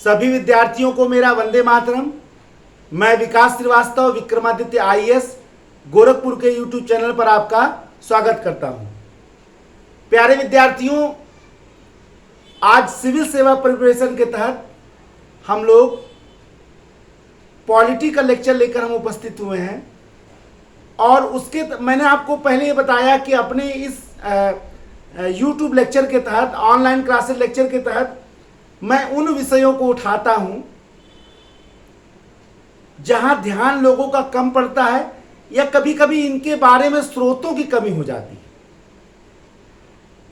सभी विद्यार्थियों को मेरा वंदे मातरम। मैं विकास श्रीवास्तव विक्रमादित्य आईएएस गोरखपुर के यूट्यूब चैनल पर आपका स्वागत करता हूं। प्यारे विद्यार्थियों, आज सिविल सेवा प्रिपरेशन के तहत हम लोग पॉलिटी का लेक्चर लेकर हम उपस्थित हुए हैं और उसके मैंने आपको पहले ये बताया कि अपने इस यूट्यूब लेक्चर के तहत, ऑनलाइन क्लासेस लेक्चर के तहत मैं उन विषयों को उठाता हूं जहां ध्यान लोगों का कम पड़ता है या कभी कभी इनके बारे में स्रोतों की कमी हो जाती है।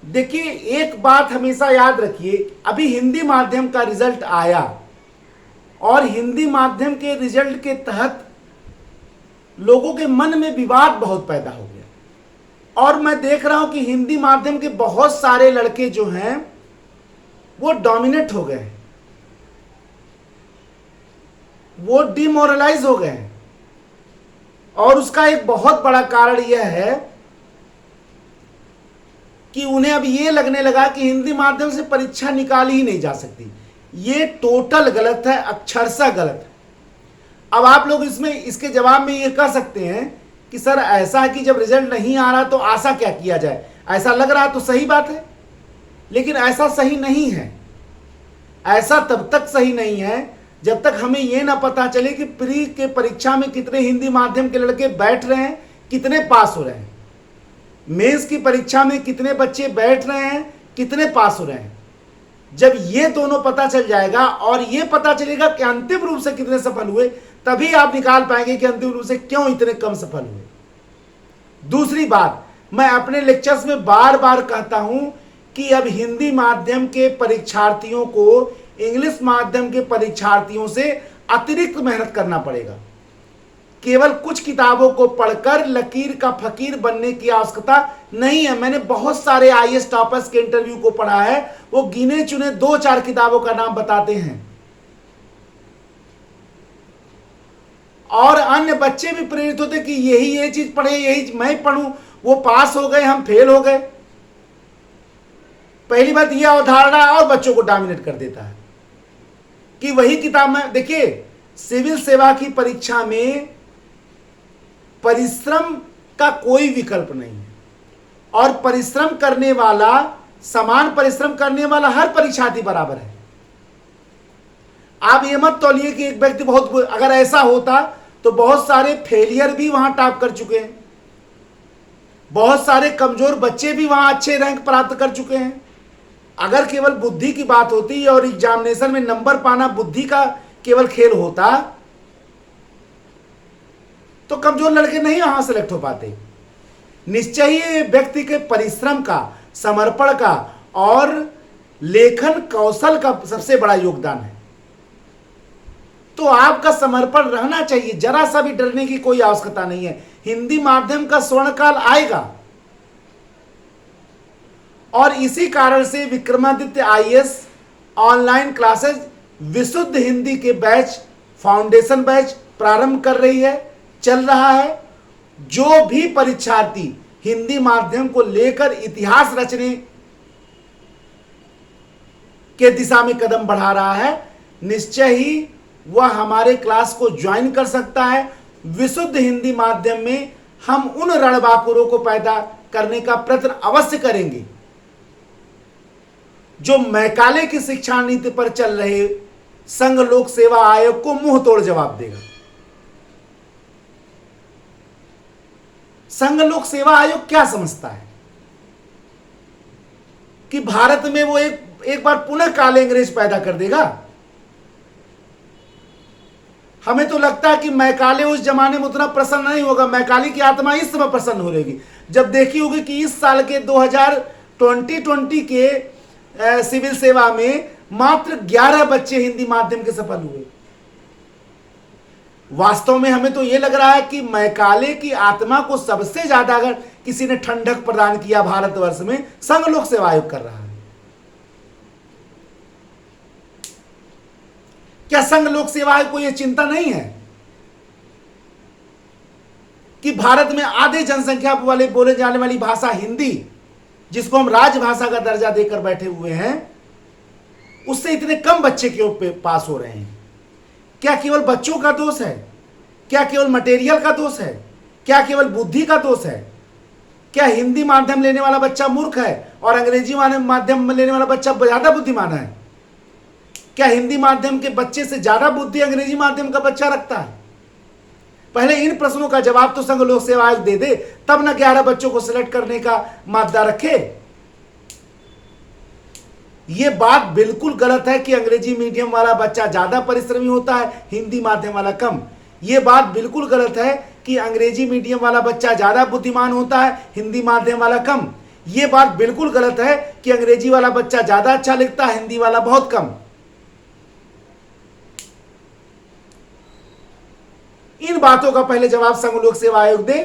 देखिए, एक बात हमेशा याद रखिए, अभी हिंदी माध्यम का रिजल्ट आया और हिंदी माध्यम के रिजल्ट के तहत लोगों के मन में विवाद बहुत पैदा हो गया और मैं देख रहा हूं कि हिंदी माध्यम के बहुत सारे लड़के जो हैं वो डोमिनेट हो गए, वो डिमोरलाइज हो गए और उसका एक बहुत बड़ा कारण यह है कि उन्हें अब ये लगने लगा कि हिंदी माध्यम से परीक्षा निकाली ही नहीं जा सकती। ये टोटल गलत है, अक्षरशः गलत है। अब आप लोग इसके जवाब में ये कह सकते हैं कि सर ऐसा है कि जब रिजल्ट नहीं आ रहा तो आशा क्या किया जाए, ऐसा लग रहा तो सही बात है, लेकिन ऐसा सही नहीं है। ऐसा तब तक सही नहीं है जब तक हमें यह ना पता चले कि प्री के परीक्षा में कितने हिंदी माध्यम के लड़के बैठ रहे हैं, कितने पास हो रहे हैं, मेंस की परीक्षा में कितने बच्चे बैठ रहे हैं, कितने पास हो रहे हैं। जब ये दोनों पता चल जाएगा और ये पता चलेगा कि अंतिम रूप से कितने सफल हुए, तभी आप निकाल पाएंगे कि अंतिम रूप से क्यों इतने कम सफल हुए। दूसरी बात, मैं अपने लेक्चर्स में बार बार कहता हूं कि अब हिंदी माध्यम के परीक्षार्थियों को इंग्लिश माध्यम के परीक्षार्थियों से अतिरिक्त मेहनत करना पड़ेगा। केवल कुछ किताबों को पढ़कर लकीर का फकीर बनने की आवश्यकता नहीं है। मैंने बहुत सारे आईएएस टॉपर्स के इंटरव्यू को पढ़ा है, वो गिने चुने 2-4 किताबों का नाम बताते हैं और अन्य बच्चे भी प्रेरित होते कि ये चीज पढ़े, यही मैं पढ़ूं, वो पास हो गए, हम फेल हो गए। पहली बात, यह अवधारणा और बच्चों को डोमिनेट कर देता है कि वही किताब में। देखिए, सिविल सेवा की परीक्षा में परिश्रम का कोई विकल्प नहीं है और परिश्रम करने वाला, समान परिश्रम करने वाला हर परीक्षार्थी बराबर है। आप ये मत तौलिए कि एक व्यक्ति बहुत, अगर ऐसा होता तो बहुत सारे फेलियर भी वहां टॉप कर चुके हैं, बहुत सारे कमजोर बच्चे भी वहां अच्छे रैंक प्राप्त कर चुके हैं। अगर केवल बुद्धि की बात होती और एग्जामिनेशन में नंबर पाना बुद्धि का केवल खेल होता तो कमजोर लड़के नहीं वहां सेलेक्ट हो पाते। निश्चय ही व्यक्ति के परिश्रम का, समर्पण का और लेखन कौशल का सबसे बड़ा योगदान है। तो आपका समर्पण रहना चाहिए, जरा सा भी डरने की कोई आवश्यकता नहीं है। हिंदी माध्यम का स्वर्णकाल आएगा और इसी कारण से विक्रमादित्य आईएएस ऑनलाइन क्लासेस विशुद्ध हिंदी के बैच, फाउंडेशन बैच प्रारंभ कर रही है, चल रहा है। जो भी परीक्षार्थी हिंदी माध्यम को लेकर इतिहास रचने के दिशा में कदम बढ़ा रहा है, निश्चय ही वह हमारे क्लास को ज्वाइन कर सकता है। विशुद्ध हिंदी माध्यम में हम उन रणबांकुरों को पैदा करने का प्रयत्न अवश्य करेंगे जो मैकाले की शिक्षा नीति पर चल रहे संघ लोक सेवा आयोग को मुंह तोड़ जवाब देगा। संघ लोक सेवा आयोग क्या समझता है कि भारत में वो एक बार पुनः काले अंग्रेज पैदा कर देगा? हमें तो लगता है कि मैकाले उस जमाने में उतना प्रसन्न नहीं होगा। मैकाले की आत्मा इस समय प्रसन्न हो रहेगी जब देखी होगी कि इस साल के 2020 के सिविल सेवा में मात्र 11 बच्चे हिंदी माध्यम के सफल हुए। वास्तव में हमें तो यह लग रहा है कि मैकाले की आत्मा को सबसे ज्यादा अगर किसी ने ठंडक प्रदान किया भारतवर्ष में, संघ लोक सेवा आयोग कर रहा है। क्या संघ लोक सेवा आयोग को यह चिंता नहीं है कि भारत में आधे जनसंख्या वाले बोले जाने वाली भाषा हिंदी, जिसको हम राजभाषा का दर्जा देकर बैठे हुए हैं, उससे इतने कम बच्चे क्यों पास हो रहे हैं? क्या केवल बच्चों का दोष है? क्या केवल मटेरियल का दोष है? क्या केवल बुद्धि का दोष है? क्या हिंदी माध्यम लेने वाला बच्चा मूर्ख है और अंग्रेजी माध्यम लेने वाला बच्चा ज्यादा बुद्धिमान है? क्या हिंदी माध्यम के बच्चे से ज्यादा बुद्धि अंग्रेजी माध्यम का बच्चा रखता है? पहले इन प्रश्नों का जवाब तो संघ लोक सेवा आयोग दे दे, तब न 11 बच्चों को सिलेक्ट करने का मादा रखे। यह बात बिल्कुल गलत है कि अंग्रेजी मीडियम वाला बच्चा ज्यादा परिश्रमी होता है, हिंदी माध्यम वाला कम। यह बात बिल्कुल गलत है कि अंग्रेजी मीडियम वाला बच्चा ज्यादा बुद्धिमान होता है, हिंदी माध्यम वाला कम। यह बात बिल्कुल गलत है कि अंग्रेजी वाला बच्चा ज्यादा अच्छा लिखता है, हिंदी वाला बहुत कम। इन बातों का पहले जवाब संघ लोक सेवा आयोग दे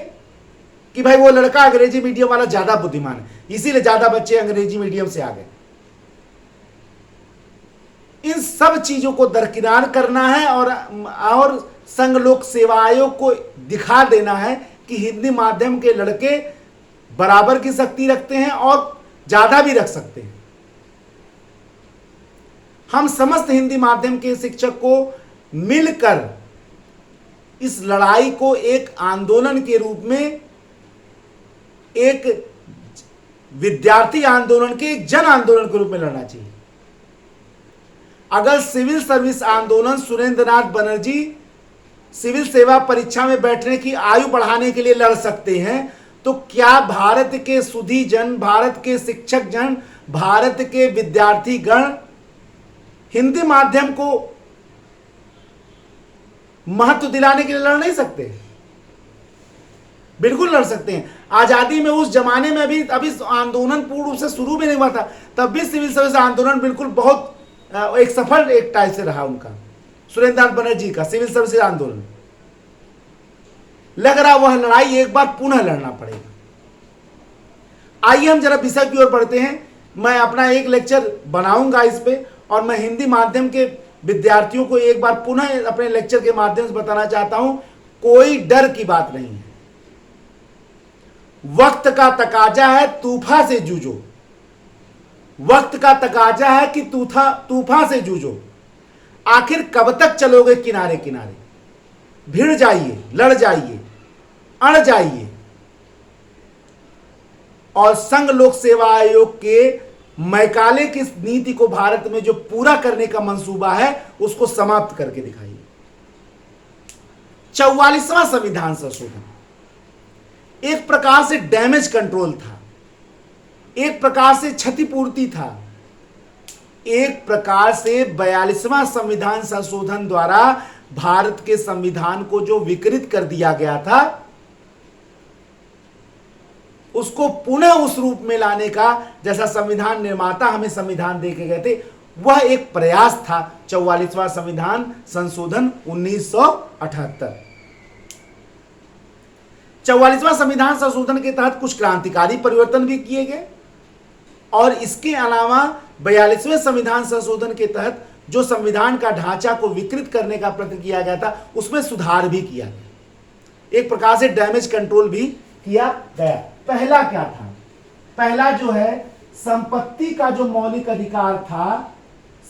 कि भाई वो लड़का अंग्रेजी मीडियम वाला ज्यादा बुद्धिमान है, इसीलिए ज्यादा बच्चे अंग्रेजी मीडियम से आ गए। इन सब चीजों को दरकिनार करना है और संघ लोक सेवा आयोग को दिखा देना है कि हिंदी माध्यम के लड़के बराबर की शक्ति रखते हैं और ज्यादा भी रख सकते हैं। हम समस्त हिंदी माध्यम के शिक्षक को मिलकर इस लड़ाई को एक आंदोलन के रूप में, एक विद्यार्थी आंदोलन के, एक जन आंदोलन के रूप में लड़ना चाहिए। अगर सिविल सर्विस आंदोलन सुरेंद्र नाथ बनर्जी सिविल सेवा परीक्षा में बैठने की आयु बढ़ाने के लिए लड़ सकते हैं, तो क्या भारत के सुधी जन, भारत के शिक्षक जन, भारत के विद्यार्थी गण हिंदी माध्यम को महत्व दिलाने के लिए लड़ नहीं सकते? बिल्कुल लड़ सकते हैं। आजादी में उस जमाने में अभी आंदोलन पूर्ण रूप से शुरू भी नहीं हुआ था, तब भी सिविल सर्विस आंदोलन बिल्कुल बहुत एक सफल एक टाइप से रहा उनका, सुरेंद्र नाथ बनर्जी का सिविल सर्विस आंदोलन। लग रहा वह लड़ाई एक बार पुनः लड़ना पड़ेगा। आइए हम जरा विषय की ओर बढ़ते हैं। मैं अपना एक लेक्चर बनाऊंगा इस पे, और मैं हिंदी माध्यम के विद्यार्थियों को एक बार पुनः अपने लेक्चर के माध्यम से बताना चाहता हूं, कोई डर की बात नहीं है। वक्त का तकाजा है, तूफा से जूझो। वक्त का तकाजा है कि तूफा से जूझो। आखिर कब तक चलोगे किनारे किनारे? भिड़ जाइए, लड़ जाइए, अड़ जाइए और संघ लोक सेवा आयोग के मैकाले की नीति को भारत में जो पूरा करने का मंसूबा है उसको समाप्त करके दिखाइए। 44वां संविधान संशोधन एक प्रकार से डैमेज कंट्रोल था, एक प्रकार से क्षतिपूर्ति था, एक प्रकार से 42वां संविधान संशोधन द्वारा भारत के संविधान को जो विकृत कर दिया गया था उसको पुनः उस रूप में लाने का, जैसा संविधान निर्माता हमें संविधान दे के गए थे, वह एक प्रयास था 44वां संविधान संशोधन 1978। 44वां संविधान संशोधन के तहत कुछ क्रांतिकारी परिवर्तन भी किए गए और इसके अलावा 42वें संविधान संशोधन के तहत जो संविधान का ढांचा को विकृत करने का प्रयत्न किया गया था उसमें सुधार भी किया गया, एक प्रकार से डैमेज कंट्रोल भी किया गया। पहला क्या था? पहला जो है संपत्ति का जो मौलिक अधिकार था,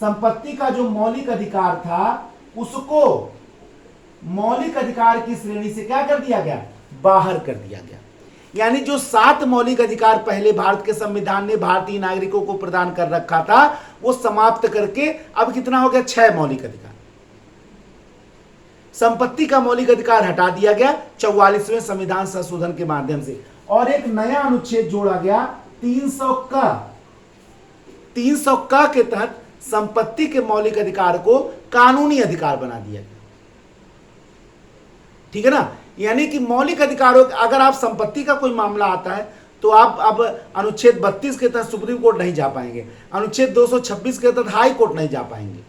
संपत्ति का जो मौलिक अधिकार था उसको मौलिक अधिकार की श्रेणी से क्या कर दिया गया? बाहर कर दिया गया। यानी जो 7 मौलिक अधिकार पहले भारत के संविधान ने भारतीय नागरिकों को प्रदान कर रखा था वो समाप्त करके अब कितना हो गया? 6 मौलिक अधिकार। संपत्ति का मौलिक अधिकार हटा दिया गया 44वें संविधान संशोधन के माध्यम से और एक नया अनुच्छेद जोड़ा गया 300 क के तहत संपत्ति के मौलिक अधिकार को कानूनी अधिकार बना दिया गया। ठीक है ना? यानी कि मौलिक अधिकारों, अगर आप संपत्ति का कोई मामला आता है तो आप अब अनुच्छेद 32 के तहत सुप्रीम कोर्ट नहीं जा पाएंगे, अनुच्छेद 226 के तहत हाई कोर्ट नहीं जा पाएंगे।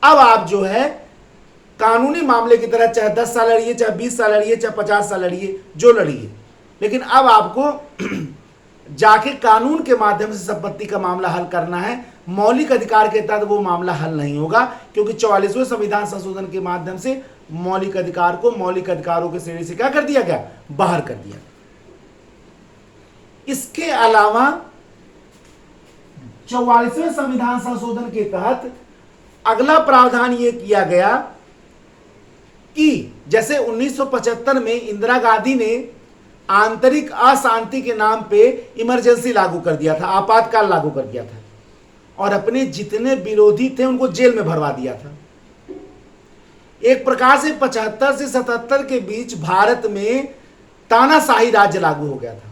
अब आप जो है कानूनी मामले की तरह चाहे 10 साल लड़िए, चाहे 20 साल लड़िए, चाहे 50 साल लड़िए, जो लड़िए, लेकिन अब आपको जाके कानून के माध्यम से संपत्ति का मामला हल करना है। मौलिक अधिकार के तहत वो मामला हल नहीं होगा क्योंकि 44वें संविधान संशोधन के माध्यम से मौलिक अधिकार को मौलिक अधिकारों की श्रेणी से क्या कर दिया गया? बाहर कर दिया। इसके अलावा 44वें संविधान संशोधन के तहत अगला प्रावधान यह किया गया कि जैसे 1975 में इंदिरा गांधी ने आंतरिक अशांति के नाम पे इमरजेंसी लागू कर दिया था, आपातकाल लागू कर दिया था, और अपने जितने विरोधी थे उनको जेल में भरवा दिया था। एक प्रकार से 75 से 77 के बीच भारत में तानाशाही राज्य लागू हो गया था,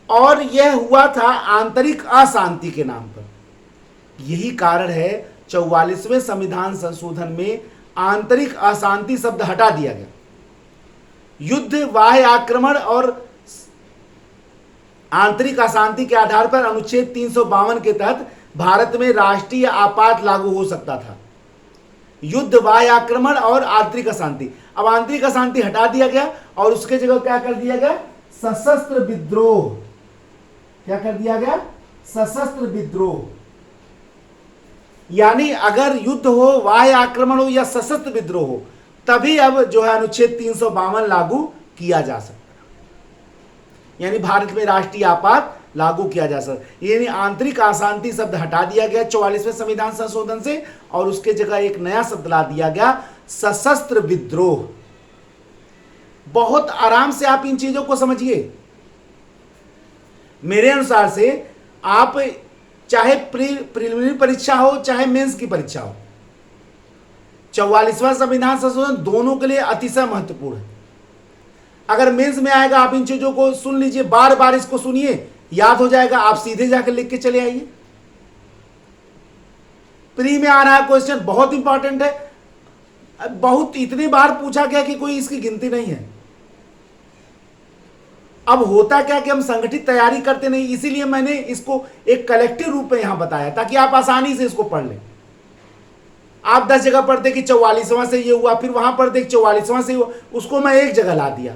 और यह हुआ था आंतरिक अशांति के नाम पर। यही कारण है 44वें संविधान संशोधन में आंतरिक अशांति शब्द हटा दिया गया। युद्ध, बाह्य आक्रमण और आंतरिक अशांति के आधार पर अनुच्छेद 352 के तहत भारत में राष्ट्रीय आपात लागू हो सकता था। युद्ध, बाह्य आक्रमण और आंतरिक अशांति, अब आंतरिक अशांति हटा दिया गया और उसके जगह क्या कर दिया गया? सशस्त्र विद्रोह। क्या कर दिया गया? सशस्त्र विद्रोह। यानी अगर युद्ध हो, बाह्य आक्रमण हो या सशस्त्र विद्रोह हो, तभी अब जो है अनुच्छेद 352 लागू किया जा सकता है, यानी भारत में राष्ट्रीय आपात लागू किया जा सकता। यानी आंतरिक अशांति शब्द हटा दिया गया 44वें संविधान संशोधन से, और उसके जगह एक नया शब्द ला दिया गया, सशस्त्र विद्रोह। बहुत आराम से आप इन चीजों को समझिए। मेरे अनुसार से आप चाहे प्रीलिमिनरी परीक्षा हो चाहे मेंस की परीक्षा हो, 44वां संविधान संशोधन दोनों के लिए अतिशय महत्वपूर्ण है। अगर मेंस में आएगा, आप इन चीजों को सुन लीजिए, बार बार इसको सुनिए, याद हो जाएगा, आप सीधे जाकर लिख के चले आइए। प्री में आ रहा है क्वेश्चन, बहुत इंपॉर्टेंट है, बहुत इतनी बार पूछा गया कि कोई इसकी गिनती नहीं है। अब होता क्या कि हम संगठित तैयारी करते नहीं, इसीलिए मैंने इसको एक कलेक्टिव रूप में यहां बताया ताकि आप आसानी से इसको पढ़ लें। आप 10 जगह पढ़ते कि 44वां से ये हुआ, फिर वहां पढ़ते 44वां से हुआ, उसको मैं एक जगह ला दिया।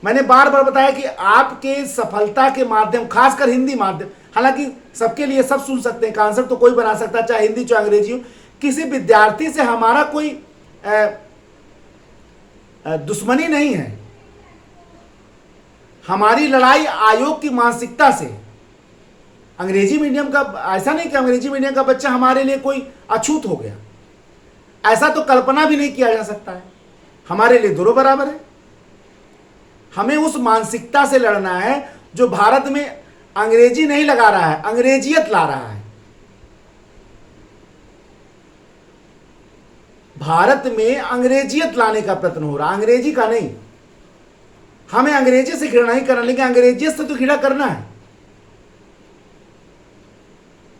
मैंने बार बार बताया कि आपके सफलता के माध्यम, खासकर हिंदी माध्यम, हालांकि सबके लिए सब सुन सकते हैं, कॉन्सेप्ट तो कोई बना सकता है, चाहे हिंदी चाहे अंग्रेजी हो। किसी विद्यार्थी से हमारा कोई दुश्मनी नहीं है, हमारी लड़ाई आयोग की मानसिकता से। अंग्रेजी मीडियम का ऐसा नहीं कि अंग्रेजी मीडियम का बच्चा हमारे लिए कोई अछूत हो गया, ऐसा तो कल्पना भी नहीं किया जा सकता है। हमारे लिए दोनों बराबर है। हमें उस मानसिकता से लड़ना है जो भारत में अंग्रेजी नहीं लगा रहा है, अंग्रेजियत ला रहा है। भारत में अंग्रेजियत लाने का प्रयत्न हो रहा है, अंग्रेजी का नहीं। हमें अंग्रेजी से घृणा नहीं करना, लेकिन अंग्रेजियत से तो घृणा करना है।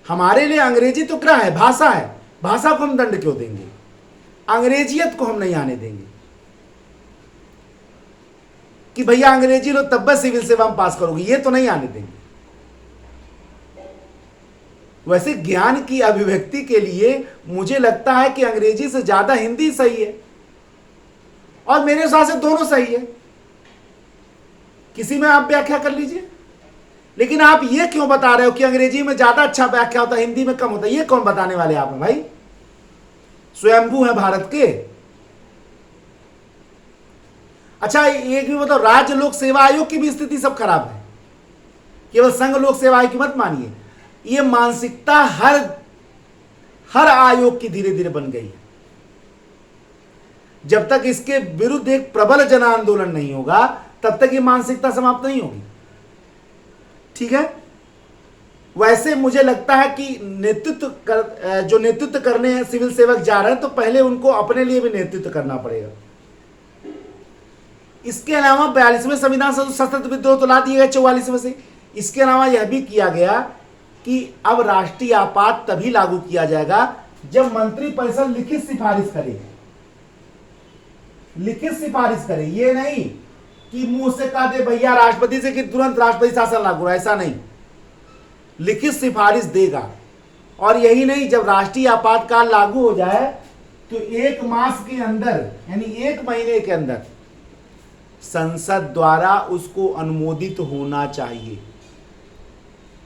हमारे लिए अंग्रेजी तो क्या है? भाषा है। भाषा को हम दंड क्यों देंगे? अंग्रेजियत को हम नहीं आने देंगे कि भैया अंग्रेजी लो तब बस सिविल सेवा हम पास करोगे, ये तो नहीं आने देंगे। वैसे ज्ञान की अभिव्यक्ति के लिए मुझे लगता है कि अंग्रेजी से ज्यादा हिंदी सही है, और मेरे हिसाब से दोनों सही है। किसी में आप व्याख्या कर लीजिए, लेकिन आप ये क्यों बता रहे हो कि अंग्रेजी में ज्यादा अच्छा व्याख्या होता है, हिंदी में कम होता है? ये कौन बताने वाले आप हैं भाई? स्वयंभू है भारत के। अच्छा एक भी बताओ, राज्य लोक सेवा आयोग की भी स्थिति सब खराब है, केवल संघ लोक सेवा आयोग की मत मानिए। ये मानसिकता हर आयोग की धीरे धीरे बन गई है। जब तक इसके विरुद्ध एक प्रबल जन आंदोलन नहीं होगा तब तक ये मानसिकता समाप्त नहीं होगी। ठीक है। वैसे मुझे लगता है कि जो नेतृत्व करने सिविल सेवक जा रहे हैं, तो पहले उनको अपने लिए भी नेतृत्व करना पड़ेगा। इसके अलावा 42वें संविधान सशस्त्र विद्रोह तो ला दिया गया 44वें से। इसके अलावा यह भी किया गया कि अब राष्ट्रीय आपात तभी लागू किया जाएगा जब मंत्रिपरिषद लिखित सिफारिश करे। लिखित सिफारिश करे, ये नहीं कि मुंह से कह दे भैया राष्ट्रपति से कि तुरंत राष्ट्रपति शासन लागू, ऐसा नहीं। लिखित सिफारिश देगा। और यही नहीं, जब राष्ट्रीय आपातकाल लागू हो जाए तो 1 मास के अंदर, यानी 1 महीने के अंदर संसद द्वारा उसको अनुमोदित होना चाहिए।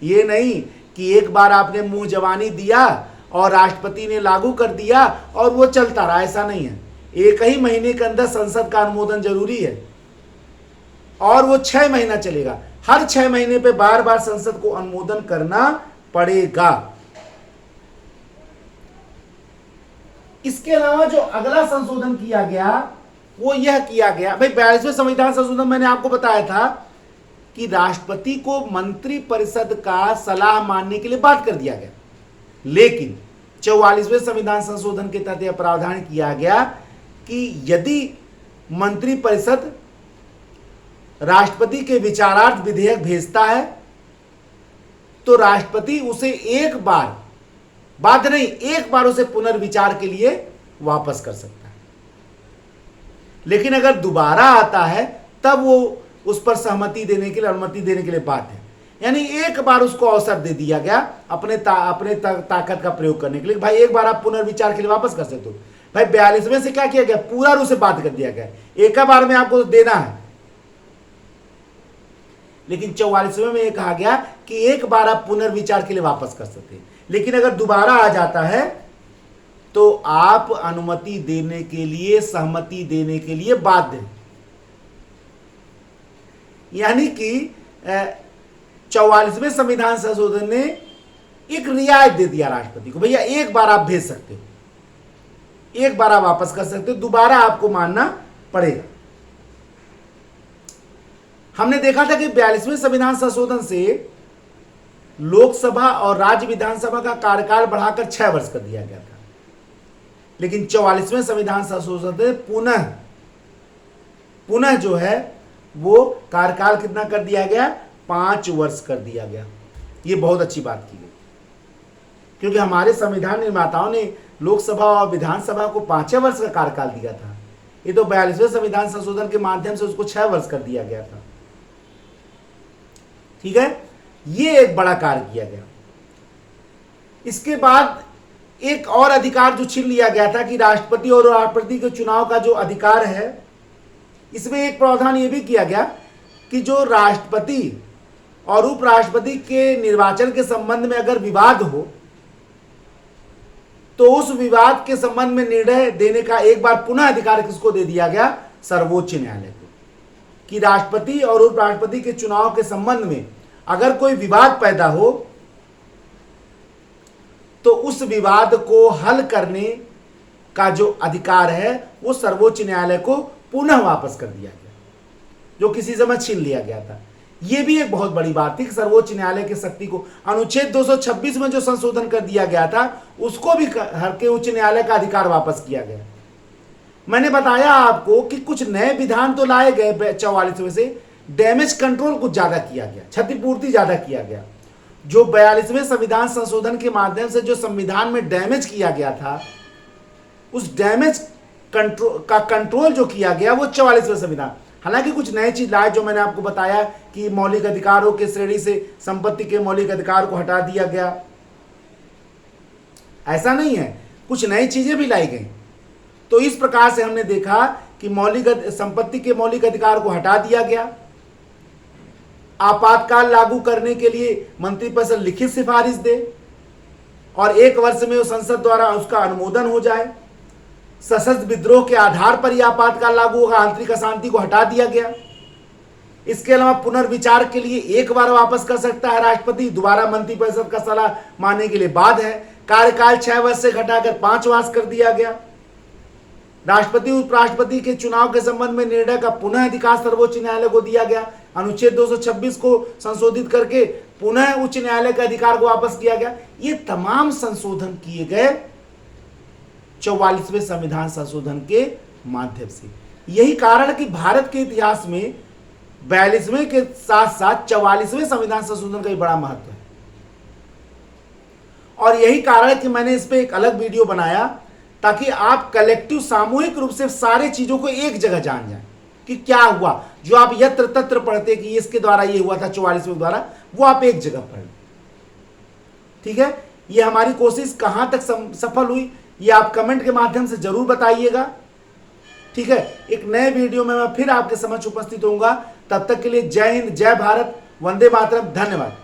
ये नहीं कि एक बार आपने मुंह जवानी दिया और राष्ट्रपति ने लागू कर दिया और वो चलता रहा, ऐसा नहीं है। 1 ही महीने के अंदर संसद का अनुमोदन जरूरी है, और वो 6 महीना चलेगा। हर 6 महीने पे बार बार संसद को अनुमोदन करना पड़ेगा। इसके अलावा जो अगला संशोधन किया गया वो यह किया गया, भाई 42वें संविधान संशोधन मैंने आपको बताया था कि राष्ट्रपति को मंत्रिपरिषद का सलाह मानने के लिए बात कर दिया गया, लेकिन 44वें संविधान संशोधन के तहत यह प्रावधान किया गया कि यदि मंत्रिपरिषद राष्ट्रपति के विचारार्थ विधेयक भेजता है तो राष्ट्रपति उसे एक बार, बात नहीं, एक बार उसे पुनर्विचार के लिए वापस कर सकता है। लेकिन अगर दोबारा आता है तब वो उस पर सहमति देने के लिए, अनुमति देने के लिए बात है। यानी एक बार उसको अवसर दे दिया गया अपने ताकत का प्रयोग करने के लिए। भाई एक बार आप पुनर्विचार के लिए वापस कर सकते हो। भाई 42वें से क्या किया गया, पूरा रूप से बात कर दिया गया, एक बार में आपको देना है। लेकिन 44वें में यह कहा गया कि एक बार आप पुनर्विचार के लिए वापस कर सकते हैं, लेकिन अगर दोबारा आ जाता है तो आप अनुमति देने के लिए, सहमति देने के लिए बाध्य हैं। यानी कि 44वें संविधान संशोधन ने एक रियायत दे दिया राष्ट्रपति को, भैया एक बार आप भेज सकते हो, एक बार आप वापस कर सकते हो, दोबारा आपको मानना पड़ेगा। हमने देखा था कि 42वें संविधान संशोधन से लोकसभा और राज्य विधानसभा का कार्यकाल बढ़ाकर 6 वर्ष कर दिया गया था, लेकिन 44वें संविधान संशोधन से पुनः जो है वो कार्यकाल कितना कर दिया गया, 5 वर्ष कर दिया गया। ये बहुत अच्छी बात की गई, क्योंकि हमारे संविधान निर्माताओं ने लोकसभा और विधानसभा को 5 वर्ष का कार्यकाल दिया था। ये तो 42वें संविधान संशोधन के माध्यम से उसको 6 वर्ष कर दिया गया था। ठीक है, ये एक बड़ा कार्य किया गया। इसके बाद एक और अधिकार जो छीन लिया गया था कि राष्ट्रपति और राष्ट्रपति के चुनाव का जो अधिकार है, इसमें एक प्रावधान ये भी किया गया कि जो राष्ट्रपति और उपराष्ट्रपति के निर्वाचन के संबंध में अगर विवाद हो तो उस विवाद के संबंध में निर्णय देने का एक बार पुनः अधिकार किसको दे दिया गया, सर्वोच्च न्यायालय को। कि राष्ट्रपति और उपराष्ट्रपति के चुनाव के संबंध में अगर कोई विवाद पैदा हो तो उस विवाद को हल करने का जो अधिकार है वो सर्वोच्च न्यायालय को पुनः वापस कर दिया गया, जो किसी समय छीन लिया गया था। यह भी एक बहुत बड़ी बात थी कि सर्वोच्च न्यायालय की शक्ति को अनुच्छेद 226 में जो संशोधन कर दिया गया था उसको भी हर के उच्च न्यायालय का अधिकार वापस किया गया। मैंने बताया आपको कि कुछ नए विधान तो लाए गए 44वें से, डैमेज कंट्रोल कुछ ज्यादा किया गया, क्षतिपूर्ति ज्यादा किया गया। जो 42वें संविधान संशोधन के माध्यम से जो संविधान में डैमेज किया गया था, उस डैमेज कंट्रोल जो किया गया वो 44वें संविधान। हालांकि कुछ नई चीज लाए, जो मैंने आपको बताया कि मौलिक अधिकारों के श्रेणी से संपत्ति के मौलिक अधिकार को हटा दिया गया, ऐसा नहीं है, कुछ नई चीजें भी लाई गई। तो इस प्रकार से हमने देखा कि संपत्ति के मौलिक अधिकार को हटा दिया गया। आपातकाल लागू करने के लिए मंत्रिपरिषद लिखित सिफारिश दे और 1 वर्ष में संसद द्वारा उसका अनुमोदन हो जाए। सशस्त्र विद्रोह के आधार पर यह आपातकाल लागू होगा, आंतरिक अशांति को हटा दिया गया। इसके अलावा पुनर्विचार के लिए एक बार वापस कर सकता है राष्ट्रपति, दोबारा मंत्रिपरिषद का सलाह मानने के लिए बाद है। कार्यकाल 6 वर्ष से घटाकर 5 वर्ष कर दिया गया। राष्ट्रपति उपराष्ट्रपति के चुनाव के संबंध में निर्णय का पुनः अधिकार सर्वोच्च न्यायालय को दिया गया। अनुच्छेद 226 को संशोधित करके पुनः उच्च न्यायालय के अधिकार को वापस किया गया। ये तमाम संशोधन किए गए 44वें संविधान संशोधन के माध्यम से। यही कारण है कि भारत के इतिहास में 42वें के साथ साथ 44वें संविधान संशोधन का भी बड़ा महत्व है। और यही कारण है कि मैंने इस पे एक अलग वीडियो बनाया ताकि आप कलेक्टिव, सामूहिक रूप से सारे चीजों को एक जगह जान जाएं कि क्या हुआ। जो आप यत्र तत्र पढ़ते कि इसके द्वारा ये हुआ था 44वें द्वारा, वो आप एक जगह पढ़। ठीक है, ये हमारी कोशिश कहां तक सफल हुई ये आप कमेंट के माध्यम से जरूर बताइएगा। ठीक है, एक नए वीडियो में मैं फिर आपके समक्ष उपस्थित होऊंगा। तब तक के लिए जय हिंद, जय भारत, वंदे मातरम, धन्यवाद।